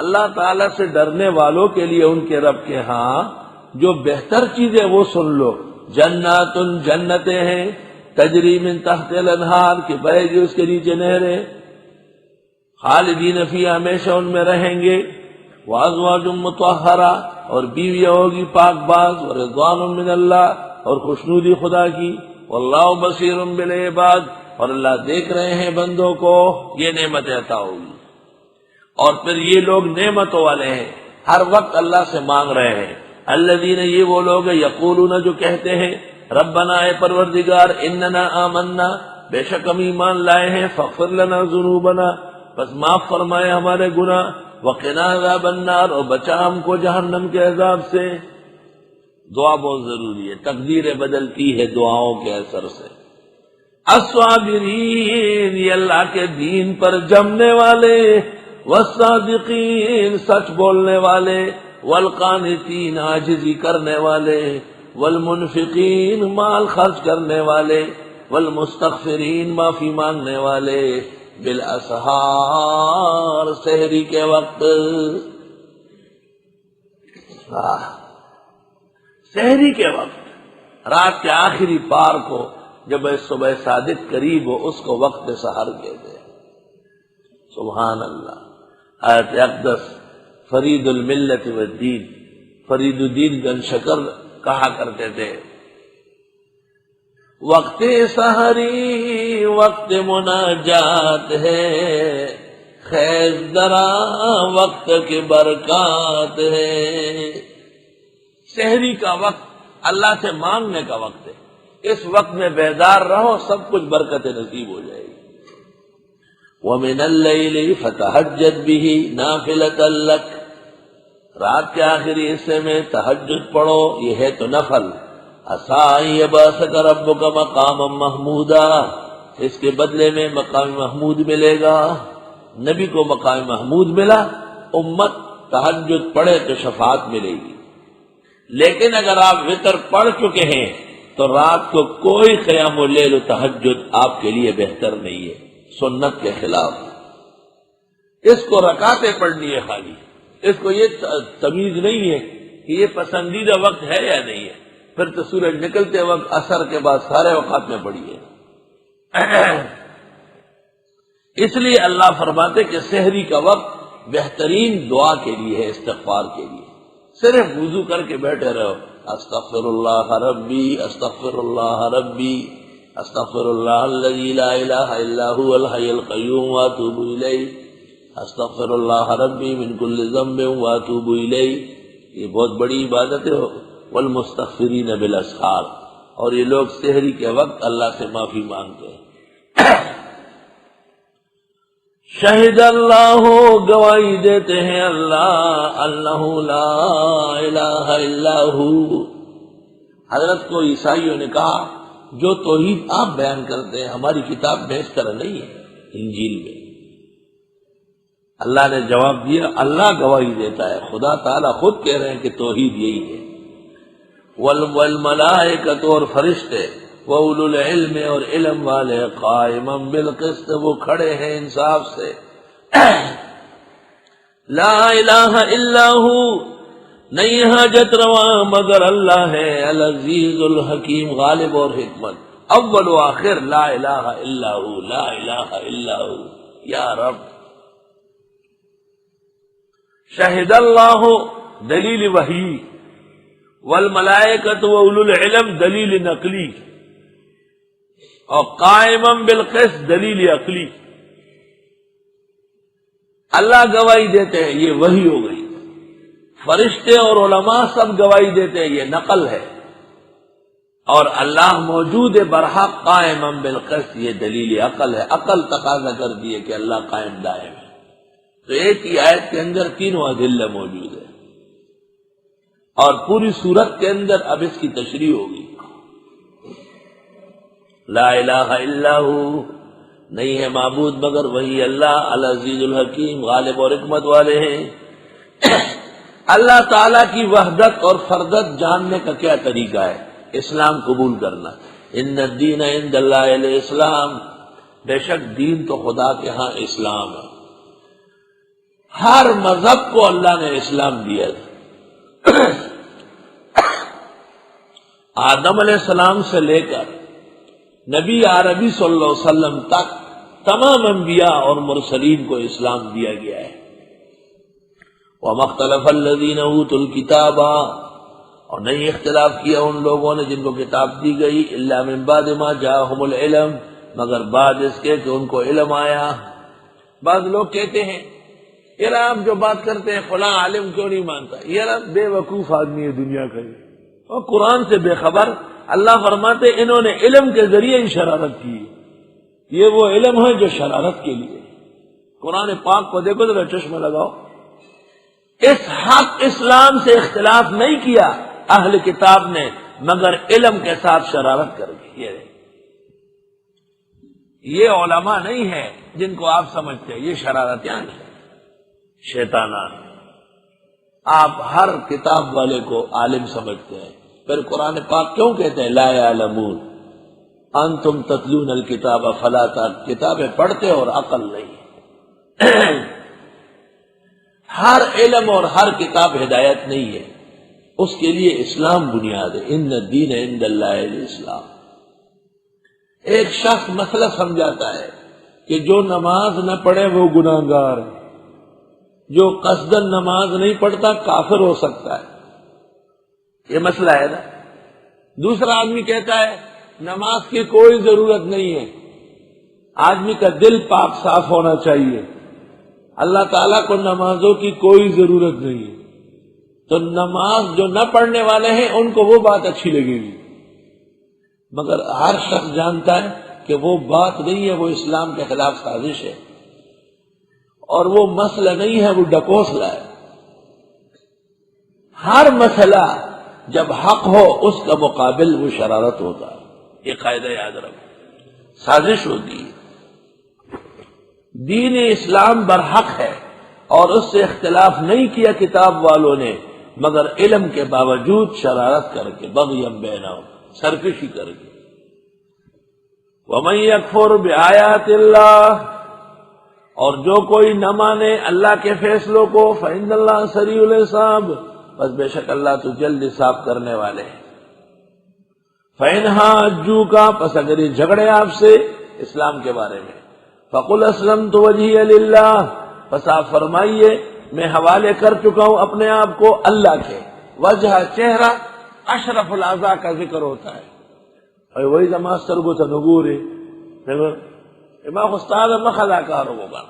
اللہ تعالی سے ڈرنے والوں کے لیے ان کے رب کے ہاں جو بہتر چیز ہے وہ سن لو. جنات جنتیں ہیں تجری من تحت الانہار کہ بہے گی اس کے نیچے نہریں خالدین فیہا ہمیشہ ان میں رہیں گے. وازواج مطہرہ اور بیویاں ہوگی پاک باز. ورضوان من اللہ اور خوشنودی خدا کی. واللہ بصیر بالعباد اور اللہ دیکھ رہے ہیں بندوں کو. یہ نعمت عطا ہوگی. اور پھر یہ لوگ نعمتوں والے ہیں ہر وقت اللہ سے مانگ رہے ہیں. الذین یہ وہ لوگ ہیں یقولون جو کہتے ہیں ربنا اے پروردگار اننا آمنا بے شک ہم ایمان لائے ہیں فاغفر لنا ذنوبنا بس معاف فرمائے ہمارے گناہ وقنا عذاب النار اور بچا ہم کو جہنم کے عذاب سے. دعا بہت ضروری ہے. تقدیر بدلتی ہے دعاؤں کے اثر سے. الصابرین یہ اللہ کے دین پر جمنے والے والصادقین سچ بولنے والے والقانتین عاجزی کرنے والے والمنفقین مال خرچ کرنے والے والمستغفرین معافی مانگنے والے بالاسحار سحری کے وقت. سحری کے وقت رات کے آخری پار کو جب صبح صادق قریب ہو اس کو وقت سحر کہتے ہیں. سبحان اللہ. آیت اقدس فرید الملت والدین فرید الدین گن شکر کہا کرتے تھے وقت سحری وقت مناجات ہے خیز درا وقت کی برکات ہے. سحری کا وقت اللہ سے مانگنے کا وقت ہے. اس وقت میں بیدار رہو سب کچھ برکت نصیب ہو جائے گی. وَمِنَ اللَّيْلِ فَتَهَجَّدْ بِهِ نَافِلَةً لَكَ رات کے آخری حصے میں تہجد پڑھو یہ ہے تو نفل. عَسَىٰ يَبْعَثَكَ رَبُّكَ مَقَامًا مَحْمُودًا اس کے بدلے میں مقام محمود ملے گا. نبی کو مقام محمود ملا. امت تہجد پڑھے تو شفاعت ملے گی. لیکن اگر آپ وتر پڑھ چکے ہیں تو رات کو کوئی قیام اللیل و تہجد آپ کے لیے بہتر نہیں ہے. سنت کے خلاف. اس کو رکعتیں پڑھنی ہے خالی. اس کو یہ تمیز نہیں ہے کہ یہ پسندیدہ وقت ہے یا نہیں ہے. پھر تو سورج نکلتے وقت عصر کے بعد سارے اوقات میں پڑھیے. اس لیے اللہ فرماتے کہ سحری کا وقت بہترین دعا کے لیے ہے استغفار کے لیے. صرف وضو کر کے بیٹھے رہو استغفر اللہ ربی استغفر اللہ ربی استغفر اللہ الذی لا الہ الا هو الحی القیوم واتوب الیہ استغفر اللہ ربی من کل ذنب واتوب الیہ. یہ بہت بڑی عبادت ہے. والمستغفرین بالاسحار اور یہ لوگ سحری کے وقت اللہ سے معافی مانگتے ہیں. شہد اللہ گواہی دیتے ہیں اللہ انہ لا الہ الا ہو. حضرت کو عیسائیوں نے کہا جو توحید آپ بیان کرتے ہیں ہماری کتاب میں اس طرح نہیں ہے. انجیل میں اللہ نے جواب دیا اللہ گواہی دیتا ہے. خدا تعالیٰ خود کہہ رہے ہیں کہ توحید یہی ہے. والملائکۃ اور فرشتے وَأُولُو الْعِلْمِ اور علم والے قائما بالقسط وہ کھڑے ہیں انصاف سے. لا الہ الا ہو نہیں حاجت روا مگر اللہ ہے. العزیز الحکیم غالب اور حکمت. اول و آخر لا الہ الا ہو لا الہ الا ہو یا رب. شہد اللہ دلیل وحی والملائکۃ وَأُولُو الْعِلْمِ دلیل نقلی اور قائما بالقسط دلیل عقلی. اللہ گواہی دیتے ہیں یہ وحی ہو گئی. فرشتے اور علماء سب گواہی دیتے ہیں یہ نقل ہے. اور اللہ موجود ہے برحق قائما بالقسط یہ دلیل عقل ہے. عقل تقاضا کر دیے کہ اللہ قائم دائم ہے. تو ایک ہی آیت کے اندر تینوں ادلہ موجود ہے اور پوری صورت کے اندر اب اس کی تشریح ہوگی. لا الہ الا ہو نہیں ہے معبود مگر وہی اللہ. العزیز الحکیم غالب اور حکمت والے ہیں. اللہ تعالیٰ کی وحدت اور فردت جاننے کا کیا طریقہ ہے؟ اسلام قبول کرنا. ان الدین عند اللہ الاسلام بے شک دین تو خدا کے ہاں اسلام ہے. ہر مذہب کو اللہ نے اسلام دیا تھا۔ آدم علیہ السلام سے لے کر نبی عربی صلی اللہ علیہ وسلم تک تمام انبیاء اور مرسلین کو اسلام دیا گیا ہے۔ وَمَا اخْتَلَفَ الَّذِينَ أُوتُوا الْكِتَابَ، اور نہیں اختلاف کیا ان لوگوں نے جن کو کتاب دی گئی، إِلَّا مِن بَعْدِ مَا جَاءَهُمُ الْعِلْمُ، مگر بعد اس کے کہ ان کو علم آیا۔ بعض لوگ کہتے ہیں یار آپ جو بات کرتے ہیں فلاں عالم کیوں نہیں مانتا، یار بے وقوف آدمی ہے دنیا کا، اور قرآن سے بے خبر۔ اللہ فرماتے انہوں نے علم کے ذریعے ہی شرارت کی، یہ وہ علم ہے جو شرارت کے لیے۔ قرآن پاک کو دیکھو ذرا، چشمہ لگاؤ، اس حق اسلام سے اختلاف نہیں کیا اہل کتاب نے، مگر علم کے ساتھ شرارت کر دی۔ یہ علماء نہیں ہے جن کو آپ سمجھتے ہیں، یہ شرارتیان ہیں، شیطانان۔ آپ ہر کتاب والے کو عالم سمجھتے ہیں، پھر قرآن پاک کیوں کہتے ہیں لا یعلمون انتم تتلون الکتاب فلا تعقلون، کتابیں پڑھتے اور عقل نہیں۔ ہر علم اور ہر کتاب ہدایت نہیں ہے، اس کے لیے اسلام بنیاد ہے۔ ان الدین عند اللہ الاسلام۔ ایک شخص مسئلہ سمجھاتا ہے کہ جو نماز نہ پڑھے وہ گناہگار ہے، جو قصدن نماز نہیں پڑھتا کافر ہو سکتا ہے، یہ مسئلہ ہے نا۔ دوسرا آدمی کہتا ہے نماز کی کوئی ضرورت نہیں ہے، آدمی کا دل پاک صاف ہونا چاہیے، اللہ تعالیٰ کو نمازوں کی کوئی ضرورت نہیں ہے۔ تو نماز جو نہ پڑھنے والے ہیں ان کو وہ بات اچھی لگے گی، مگر ہر شخص جانتا ہے کہ وہ بات نہیں ہے، وہ اسلام کے خلاف سازش ہے، اور وہ مسئلہ نہیں ہے، وہ ڈکوسلا ہے۔ ہر مسئلہ جب حق ہو اس کا مقابل وہ شرارت ہوتا ہے، یہ قاعدہ یاد رکھو، سازش ہوتی ہے۔ دین اسلام برحق ہے اور اس سے اختلاف نہیں کیا کتاب والوں نے، مگر علم کے باوجود شرارت کر کے، بغیم بینہم، سرکشی کر کے۔ وَمَن يَكْفُرْ بِآيَاتِ اللَّهِ، اور جو کوئی نہ مانے اللہ کے فیصلوں کو، فَإِنَّ اللَّهَ سَرِيعُ الْحِسَابِ، بس بے شک اللہ تو جلد حساب کرنے والے ہیں۔ فَإِنْ حَاجُّوكَ، پس اگر یہ جھگڑے آپ سے اسلام کے بارے میں، فَقُلْ أَسْلَمْتُ وَجْهِيَ لِلَّهِ، پس آپ فرمائیے میں حوالے کر چکا ہوں اپنے آپ کو اللہ کے۔ وجہ چہرہ اشرف الاعضاء کا ذکر ہوتا ہے، اور وہی زماستر کو تنگورے امام استاد مخ اداکار ہوگا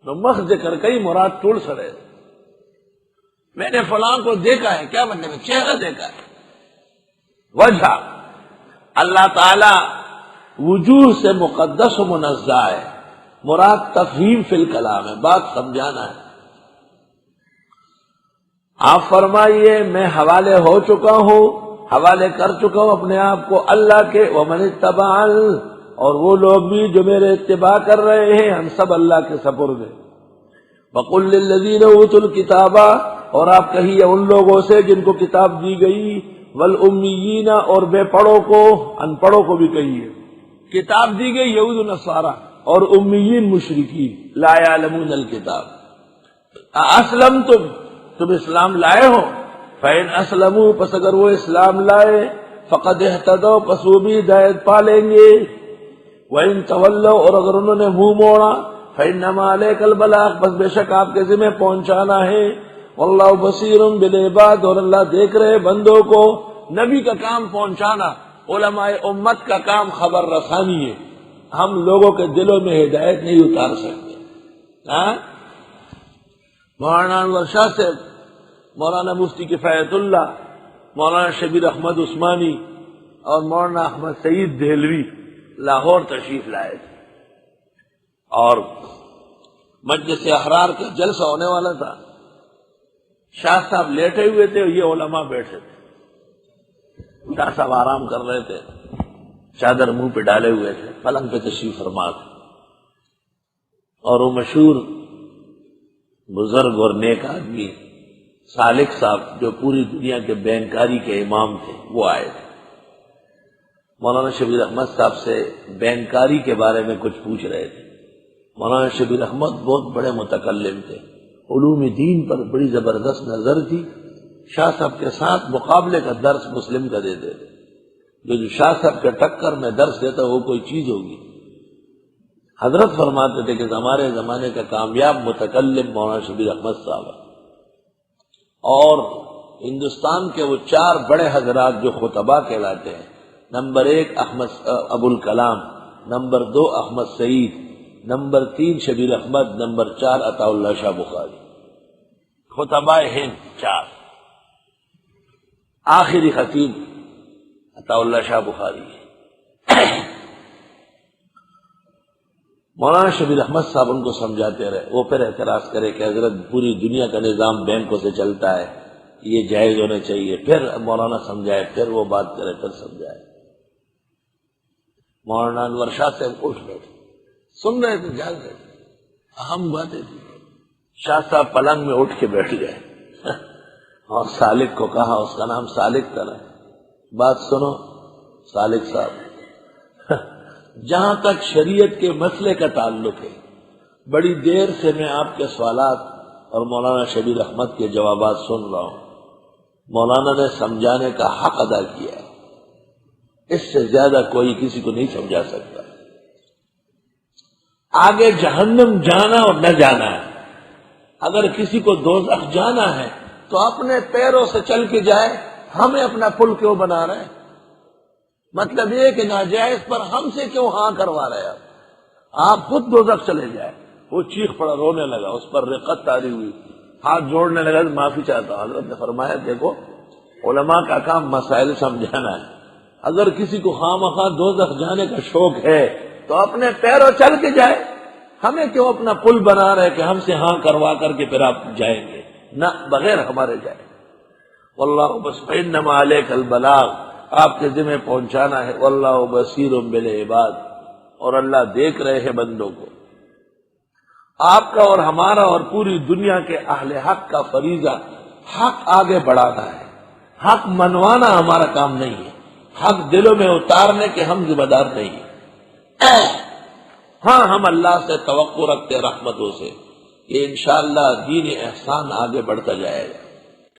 تو مخ ذکر کئی مراد ٹوڑ سڑے، میں نے فلاں کو دیکھا ہے، کیا بننے میں چہرہ دیکھا ہے۔ وجہ اللہ تعالی وجوہ سے مقدس و منزہ ہے، مراد تفہیم فی الکلام ہے، بات سمجھانا ہے۔ آپ فرمائیے میں حوالے ہو چکا ہوں، حوالے کر چکا ہوں اپنے آپ کو اللہ کے، ومن اتبعن، اور وہ لوگ بھی جو میرے اتباع کر رہے ہیں، ہم سب اللہ کے سپرد ہیں۔ وَقُلْ لِلَّذِينَ أُوتُوا الْكِتَابَ، اور آپ کہیے ان لوگوں سے جن کو کتاب دی گئی، وَالْأُمِّيِّينَ، اور بے پڑھوں کو، ان پڑھوں کو بھی کہیے، کتاب دی گئی یہود و نصارہ اور امیین مشرکین، لا یعلمون الکتاب، اسلمتم، تم اسلام لائے ہو، فَإِنْ أَسْلَمُوا، پس اگر وہ اسلام لائے، فَقَدْ اهْتَدَوْا، پس وہ بھی ہدایت پا لیں گے، وَإِنْ تَوَلَّوْا، اور اگر انہوں نے منہ موڑا، فَإِنَّمَا عَلَيْكَ الْبَلَاغُ، بس بے شک آپ کے ذمہ پہنچانا ہے، وَاللَّهُ بَصِيرٌ بِالْعِبَادِ، اور اللہ دیکھ رہے بندوں کو۔ نبی کا کام پہنچانا، علماء امت کا کام خبر رسانی ہے، ہم لوگوں کے دلوں میں ہدایت نہیں اتار سکتے۔ مولانا انور شاہ سے، مولانا مفتی کفایت اللہ، مولانا شبیر احمد عثمانی اور مولانا احمد سعید دہلوی لاہور تشریف لائے تھے، اور مجلس احرار کا جلسہ ہونے والا تھا، شاہ صاحب لیٹے ہوئے تھے اور یہ علماء بیٹھے تھے، شاہ صاحب آرام کر رہے تھے، چادر منہ پہ ڈالے ہوئے تھے، پلنگ پہ تشریف فرما تھے، اور وہ مشہور بزرگ اور نیک آدمی سالک صاحب جو پوری دنیا کے بینکاری کے امام تھے وہ آئے تھے۔ مولانا شبیر احمد صاحب سے بینکاری کے بارے میں کچھ پوچھ رہے تھے۔ مولانا شبیر احمد بہت بڑے متکلم تھے، علوم دین پر بڑی زبردست نظر تھی. شاہ صاحب کے ساتھ مقابلے کا درس مسلم کا دیتے تھے. جو شاہ صاحب کے ٹکر میں درس دیتا وہ کوئی چیز ہوگی. حضرت فرماتے تھے کہ ہمارے زمانے کا کامیاب متکلم مولانا شبیر احمد صاحب ہے، اور ہندوستان کے وہ 4 بڑے حضرات جو خطبہ کہلاتے ہیں، نمبر 1 ابو الکلام، نمبر 2 احمد سعید، نمبر 3 شبیر احمد، نمبر 4 عطا اللہ شاہ بخاری. خطبہ ہند 4. آخری خطیب عطا اللہ شاہ بخاری ہے. مولانا شبیر احمد صاحب ان کو سمجھاتے رہے. وہ پھر اعتراض کرے کہ حضرت پوری دنیا کا نظام بینکوں سے چلتا ہے، یہ جائز ہونا چاہیے. پھر مولانا سمجھائے، پھر وہ بات کرے، پھر سمجھائے. مولانا انور شاہ سے اٹھ بیٹھے، سن رہے تھے، جاگ رہے تھے، اہم باتیں تھی. شاہ صاحب پلنگ میں اٹھ کے بیٹھ گئے اور سالک کو کہا، اس کا نام سالک تھا نا، بات سنو سالک صاحب، جہاں تک شریعت کے مسئلے کا تعلق ہے، بڑی دیر سے میں آپ کے سوالات اور مولانا شبیر احمد کے جوابات سن رہا ہوں. مولانا نے سمجھانے کا حق ادا کیا ہے، اس سے زیادہ کوئی کسی کو نہیں سمجھا سکتا. آگے جہنم جانا اور نہ جانا ہے. اگر کسی کو دوزخ جانا ہے تو اپنے پیروں سے چل کے جائے، ہمیں اپنا پل کیوں بنا رہے ہیں؟ مطلب یہ کہ ناجائز پر ہم سے کیوں ہاں کروا رہے ہیں؟ آپ خود دوزخ چلے جائے. وہ چیخ پڑا، رونے لگا، اس پر رقت طاری ہوئی، ہاتھ جوڑنے لگا، معافی چاہتا ہوں. حضرت نے فرمایا دیکھو علماء کا کام مسائل سمجھانا ہے. اگر کسی کو خواہ مخواہ دوزخ جانے کا شوق ہے تو اپنے پیروں چل کے جائے، ہمیں کیوں اپنا پل بنا رہے کہ ہم سے ہاں کروا کر کے پھر آپ جائیں گے؟ نہ، بغیر ہمارے جائیں. واللہ بس انما علیک البلاغ، آپ کے ذمہ پہنچانا ہے. واللہ بصیر بالعباد، اور اللہ دیکھ رہے ہیں بندوں کو. آپ کا اور ہمارا اور پوری دنیا کے اہل حق کا فریضہ حق آگے بڑھانا ہے. حق منوانا ہمارا کام نہیں ہے، حق دلوں میں اتارنے کے ہم ذمہ دار نہیں ہیں. ہاں، ہم اللہ سے توقع رکھتے رحمتوں سے کہ انشاءاللہ دین احسان آگے بڑھتا جائے گا.